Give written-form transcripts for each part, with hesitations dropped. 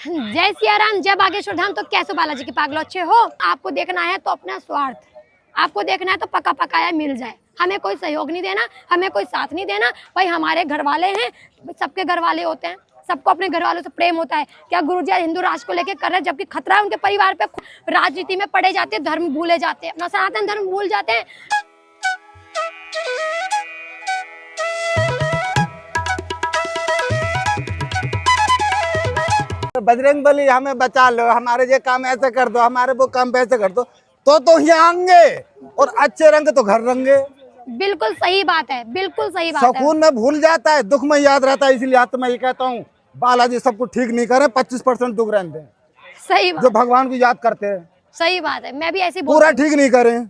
जय सिया राम, जय बागेश्वर धाम। तो कैसे बालाजी के पागल अच्छे हो? आपको देखना है तो अपना स्वार्थ, आपको देखना है तो पका पकाया मिल जाए। हमें कोई सहयोग नहीं देना, हमें कोई साथ नहीं देना। भाई हमारे घर वाले हैं, सबके घर वाले होते हैं, सबको अपने घर वालों से प्रेम होता है। क्या गुरुजी हिंदू राष्ट्र को लेके कर रहे हैं, जबकि खतरा है उनके परिवार पे। राजनीति में पड़े जाते हैं, धर्म भूले जाते हैं, अपना सनातन धर्म भूल जाते हैं। बजरंग बली हमें बचा लो, हमारे ये काम ऐसे कर दो, हमारे वो काम वैसे कर दो, तो यहाँ आएंगे और अच्छे रंग तो घर रंगे। बिल्कुल सही बात है, बिल्कुल सही बात है। सुकून में भूल जाता है, दुख में याद रहता है। इसलिए तो मैं ये कहता हूँ, बालाजी सब कुछ ठीक नहीं करे, 25% दुख रहते हैं। सही बात, जो भगवान को याद करते हैं। सही बात है, मैं भी ऐसी पूरा ठीक नहीं करें।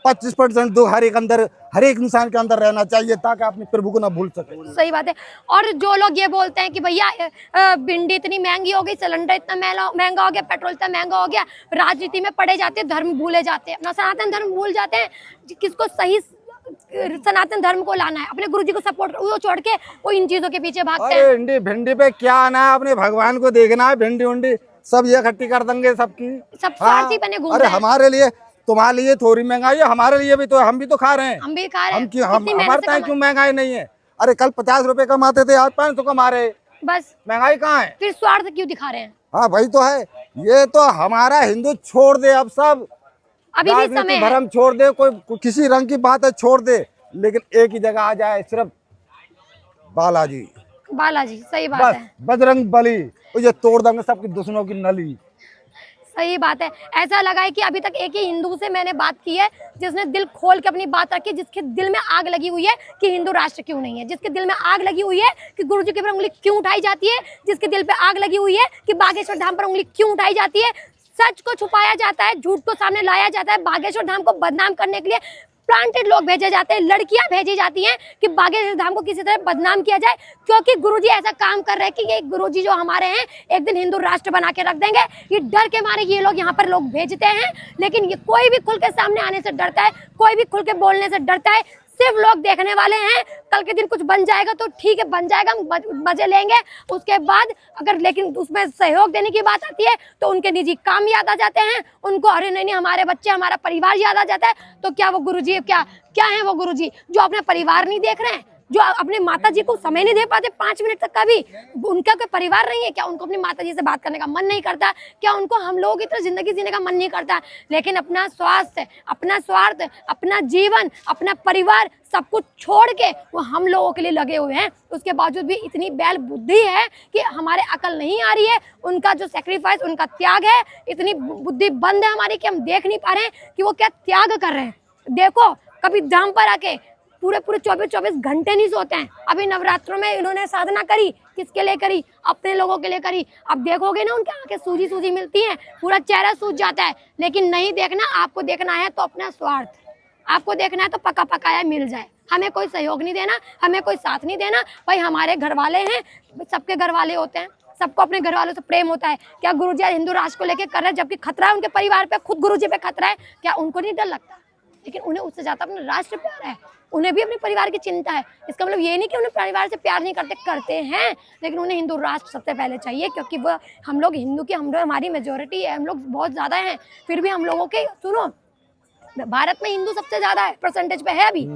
25% दुख हर एक इंसान के अंदर रहना चाहिए, ताकि अपने प्रभु को ना भूल सके। सही बात है। और जो लोग ये बोलते हैं कि भैया भिंडी इतनी महंगी हो गई, सिलेंडर इतना महंगा हो गया, पेट्रोल इतना महंगा हो गया, राजनीति में पड़े जाते हैं, धर्म भूले जाते हैं, अपना सनातन धर्म भूल जाते हैं। किसको सही सनातन धर्म को लाना है, अपने गुरुजी को सपोर्ट वो छोड़ के वो इन चीजों के पीछे भागते हैं। भिंडी पे क्या आना है, अपने भगवान को देखना है। भिंडी उंडी सब ये इकट्ठी कर देंगे सबकी, सब स्वार्थी बने घूम अरे रहे हैं। हमारे लिए, तुम्हारे लिए थोड़ी महंगाई है, हमारे लिए भी तो, हम भी तो खा रहे हैं। हम भी खा रहे हैं, हमारे क्यों महंगाई नहीं है? अरे कल 50 रुपए कमाते थे, आज 500 कमा रहे। बस महंगाई कहाँ है? फिर स्वार्थ क्यों दिखा रहे हैं? हाँ भाई तो है। ये तो हमारा हिंदू छोड़ दे अब सब, अभी भी समय है। धर्म छोड़ दे, कोई किसी रंग की बात है छोड़ दे, लेकिन एक ही जगह आ जाए, सिर्फ बालाजी। बालाजी सही बात बस है, बजरंग बली, ये तोड़ देंगे सबकी दुश्मनों की नली। सही बात है। ऐसा लगा है कि अभी तक एक ही हिंदू से मैंने बात की है जिसने दिल खोल के अपनी बात रखी, जिसके दिल में आग लगी हुई है कि हिंदू राष्ट्र क्यों नहीं है, जिसके दिल में आग लगी हुई है कि गुरुजी के ऊपर उंगली क्यों उठाई जाती है, जिसके दिल पे आग लगी हुई है कि बागेश्वर धाम पर उंगली क्यों उठाई जाती है। सच को छुपाया जाता है, झूठ को सामने लाया जाता है, बागेश्वर धाम को बदनाम करने के लिए प्लांटेड लोग भेजे जाते हैं, लड़कियां भेजी जाती हैं कि बागेश्वर धाम को किसी तरह बदनाम किया जाए, क्योंकि गुरुजी ऐसा काम कर रहे हैं कि ये गुरुजी जो हमारे हैं एक दिन हिंदू राष्ट्र बना के रख देंगे। ये डर के मारे ये लोग यहाँ पर लोग भेजते हैं, लेकिन ये कोई भी खुल के सामने आने से डरता है, कोई भी खुल के बोलने से डरता है। सिर्फ लोग देखने वाले हैं, कल के दिन कुछ बन जाएगा तो ठीक है, बन जाएगा, मजे लेंगे उसके बाद। अगर लेकिन उसमें सहयोग देने की बात आती है तो उनके निजी काम याद आ जाते हैं उनको। अरे नहीं, हमारे बच्चे, हमारा परिवार याद आ जाता है। तो क्या वो गुरुजी क्या है वो गुरुजी जो अपना परिवार नहीं देख रहे हैं, जो अपने माता जी को समय नहीं दे पाते 5 मिनट तक का भी? उनका कोई परिवार नहीं है क्या? उनको अपनी माता जी से बात करने का मन नहीं करता क्या? उनको हम लोगों की तरह जिंदगी जीने का मन नहीं करता? लेकिन अपना स्वास्थ्य, अपना स्वार्थ, अपना जीवन, अपना परिवार सब कुछ छोड़ के वो हम लोगों के लिए लगे हुए हैं। उसके बावजूद भी इतनी बैल बुद्धि है कि हमारे अकल नहीं आ रही है। उनका जो सेक्रीफाइस, उनका त्याग है, इतनी बुद्धि बंद है हमारी कि हम देख नहीं पा रहे हैं कि वो क्या त्याग कर रहे हैं। देखो, कभी धाम पर आके पूरे 24 घंटे नहीं सोते हैं। अभी नवरात्रों में इन्होंने साधना करी, किसके लिए करी? अपने लोगों के लिए करी। अब देखोगे ना, उनके आंखें सूजी मिलती हैं, पूरा चेहरा सूज जाता है। लेकिन नहीं देखना, आपको देखना है तो अपना स्वार्थ, आपको देखना है तो पका पकाया मिल जाए। हमें कोई सहयोग नहीं देना, हमें कोई साथ नहीं देना। भाई हमारे घर वाले हैं, सबके घर वाले होते हैं, सबको अपने घर वालों से प्रेम होता है। क्या गुरुजी हिंदू राष्ट्र को लेके कर रहे हैं, जबकि खतरा है उनके परिवार पे, खुद गुरुजी पे खतरा है? क्या उनको नहीं डर लगता? लेकिन उन्हें उससे ज्यादा अपना राष्ट्र प्यार है, उन्हें भी अपने परिवार की चिंता है। इसका मतलब ये नहीं कि उन्हें परिवार से प्यार नहीं करते हैं, लेकिन उन्हें हिंदू राष्ट्र सबसे पहले चाहिए, क्योंकि वो हम लोग हिंदू की, हमारी मेजोरिटी है, हम लोग बहुत ज्यादा हैं। फिर भी हम लोगों के, सुनो, भारत में हिंदू सबसे ज्यादा है, परसेंटेज पे है अभी,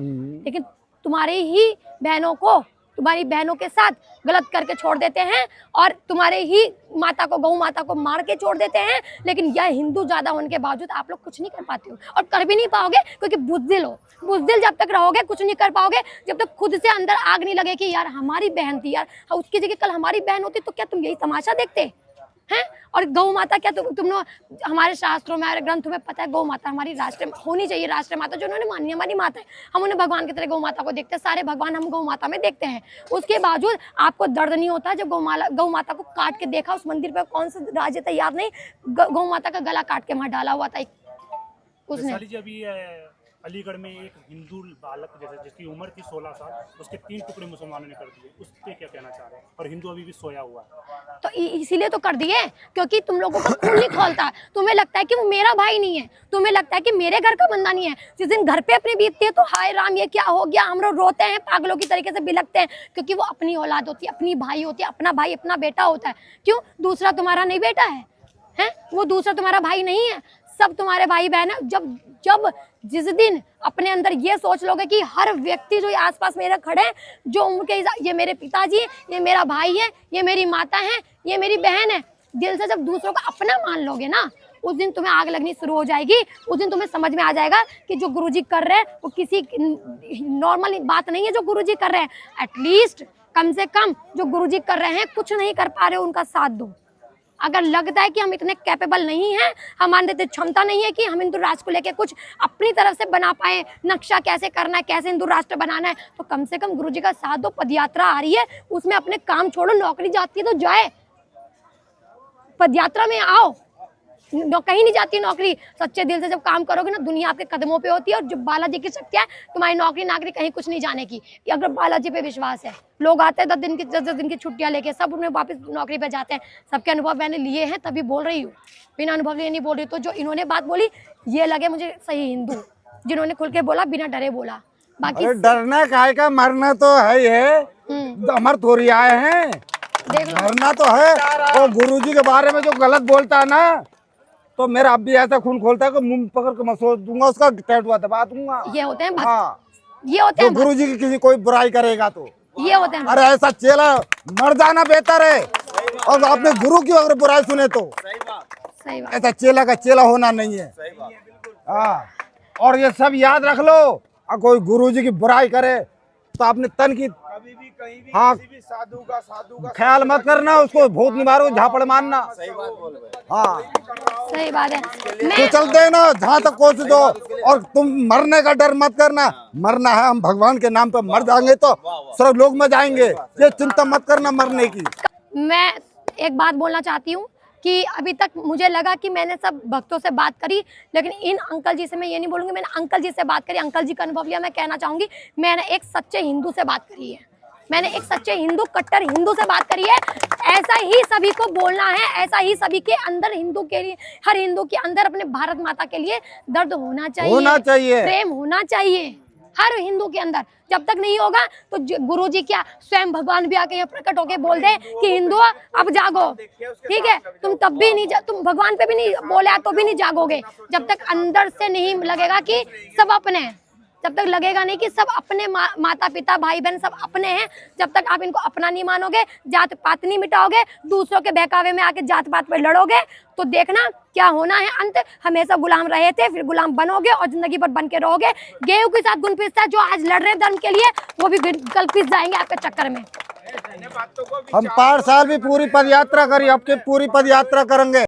लेकिन तुम्हारी ही बहनों को, तुम्हारी बहनों के साथ गलत करके छोड़ देते हैं, और तुम्हारे ही माता को, गौ माता को मार के छोड़ देते हैं। लेकिन यह हिंदू ज्यादा होने के बावजूद आप लोग कुछ नहीं कर पाते हो, और कर भी नहीं पाओगे, क्योंकि बुज़दिल हो। बुज़दिल जब तक रहोगे कुछ नहीं कर पाओगे, जब तक खुद से अंदर आग नहीं लगे कि यार हमारी बहन थी, यार उसकी जगह कल हमारी बहन होती तो क्या तुम यही तमाशा देखते हैं? और गौ माता, क्या तुम हमारे शास्त्रों में, हमारे ग्रंथों में पता है गौ माता हमारी राष्ट्र होनी चाहिए, राष्ट्र माता जो उन्होंने मानी, हमारी माता है। हम उन्हें भगवान की तरह गौ माता को देखते हैं, सारे भगवान हम गौ माता में देखते हैं। उसके बावजूद आपको दर्द नहीं होता जब गौ माता को काट के देखा? उस मंदिर पर कौन सा राज्य तैयार नहीं, गौ माता का गला काट के वहां डाला हुआ था उसने। अलीगढ़ में एक हिंदू बालक जैसे जिसकी उम्र थी 16 साल, उसके 3 टुकड़े मुसलमानों ने कर दिए, उस पे क्या कहना चाह रहे हैं? और हिंदू अभी भी सोया हुआ है। तो इसीलिए तो कर दिए, क्योंकि तुम लोगों का खून नहीं खोलता। तुम्हें लगता है कि वो मेरा भाई नहीं है, तुम्हें लगता है कि मेरे घर का बंदा नहीं है। जिस दिन घर पे अपनी बीतती है तो हाय राम ये क्या हो गया, हम लोग रोते हैं, पागलों की तरीके से बिलखते हैं, क्योंकि वो अपनी औलाद होती है, अपनी भाई होती है, अपना भाई अपना बेटा होता है। क्यों? दूसरा तुम्हारा नहीं बेटा है, हैं? वो दूसरा तुम्हारा भाई नहीं है, सब तुम्हारे भाई बहन है। जब जिस दिन अपने अंदर ये सोच लोगे कि हर व्यक्ति जो आसपास मेरे खड़े हैं, जो उनके ये मेरे पिताजी, ये मेरा भाई है, ये मेरी माता है, ये मेरी बहन है, दिल से जब दूसरों को अपना मान लोगे ना, उस दिन तुम्हें आग लगनी शुरू हो जाएगी। उस दिन तुम्हें समझ में आ जाएगा कि जो गुरुजी कर रहे हैं वो किसी नॉर्मल बात नहीं है। जो गुरुजी कर रहे हैं, एटलीस्ट कम से कम जो गुरुजी कर रहे हैं, कुछ नहीं कर पा रहे हो, उनका साथ दो। अगर लगता है कि हम इतने कैपेबल नहीं हैं, हमारे अंदर क्षमता नहीं है कि हम हिंदू राष्ट्र को लेके कुछ अपनी तरफ से बना पाए, नक्शा कैसे करना है, कैसे हिंदू राष्ट्र बनाना है, तो कम से कम गुरुजी का साथ दो। पदयात्रा आ रही है, उसमें अपने काम छोड़ो, नौकरी जाती है तो जाए, पदयात्रा में आओ। कहीं नहीं जाती नौकरी। सच्चे दिल से जब काम करोगे ना, दुनिया आपके कदमों पे होती है। और जो बालाजी की शक्ति है, तुम्हारी नौकरी नाकरी कहीं कुछ नहीं जाने की। कि अगर बालाजी पे विश्वास है, लोग आते हैं 10 दिन की छुट्टियां लेके, सब उन्हें वापस नौकरी पे जाते हैं। सबके अनुभव मैंने लिए हैं, तभी बोल रही हूँ, बिना अनुभव लिए नहीं बोल रही। तो जो इन्होंने बात बोली, ये लगे मुझे सही हिंदू, जिन्होंने खुल के बोला, बिना डरे बोला। बाकी डरना काहे का, मरना तो है ही है। अमर थोड़ी आए हैं, डरना तो है। और गुरुजी के बारे में जो गलत बोलता है ना, तो मेरा अब भी ऐसा खून खोलता है कि मुंह पकड़ के मसोड़ दूंगा, उसका टैटू दबा दूंगा। ये होते हैं हाँ, ये होते हैं गुरुजी की किसी कोई बुराई करेगा तो ये होते हैं। अरे ऐसा चेला मर जाना बेहतर है। और अपने गुरु की अगर बुराई सुने तो सही बात। ऐसा चेला का चेला होना नहीं है। हाँ, और ये सब याद रख लो, और कोई गुरुजी की बुराई करे तो अपने तन की हाँ साधु का ख्याल मत करना, उसको भूत निवारो झापड़ मारना। हाँ, सही बात है। तो चलते हैं ना जहाँ तक कोशिश दो। और तुम मरने का डर मत करना, मरना है, हम भगवान के नाम पे मर जाएंगे तो सब लोग में जाएंगे, ये चिंता मत करना मरने की। मैं एक बात बोलना चाहती हूँ कि अभी तक मुझे लगा कि मैंने सब भक्तों से बात करी, लेकिन इन अंकल जी से मैं ये नहीं बोलूँगी मैंने अंकल जी से बात करी, अंकल जी का अनुभव लिया। मैं कहना चाहूँगी, मैंने एक सच्चे हिंदू से बात करी है, मैंने एक सच्चे हिंदू, कट्टर हिंदू से बात करी है। ऐसा ही सभी को बोलना है, ऐसा ही सभी के अंदर, हिंदू के लिए, हर हिंदू के अंदर अपने भारत माता के लिए दर्द होना चाहिए, प्रेम होना चाहिए हर हिंदू के अंदर। जब तक नहीं होगा तो गुरुजी क्या, स्वयं भगवान भी आके यहाँ प्रकट होके बोल दे कि हिंदू अब जागो, ठीक है? तुम तब भी नहीं, तुम भगवान पे भी नहीं बोले तो भी नहीं जागोगे, जब तक अंदर से नहीं लगेगा कि सब अपने हैं, जब तक लगेगा नहीं कि सब अपने माता पिता भाई बहन सब अपने हैं, जब तक आप इनको अपना नहीं मानोगे, जात पात नहीं मिटाओगे, दूसरों के बहकावे में आके जात पात पे लड़ोगे, तो देखना क्या होना है अंत। हमेशा गुलाम रहे थे, फिर गुलाम बनोगे और जिंदगी भर बन के रहोगे। गेहूं के साथ गुण पिसता है, जो आज लड़ रहे धर्म के लिए, वो भी कल पिस जाएंगे आपके चक्कर में। हम 5 साल भी पूरी पदयात्रा करी, अब के पूरी पदयात्रा करेंगे।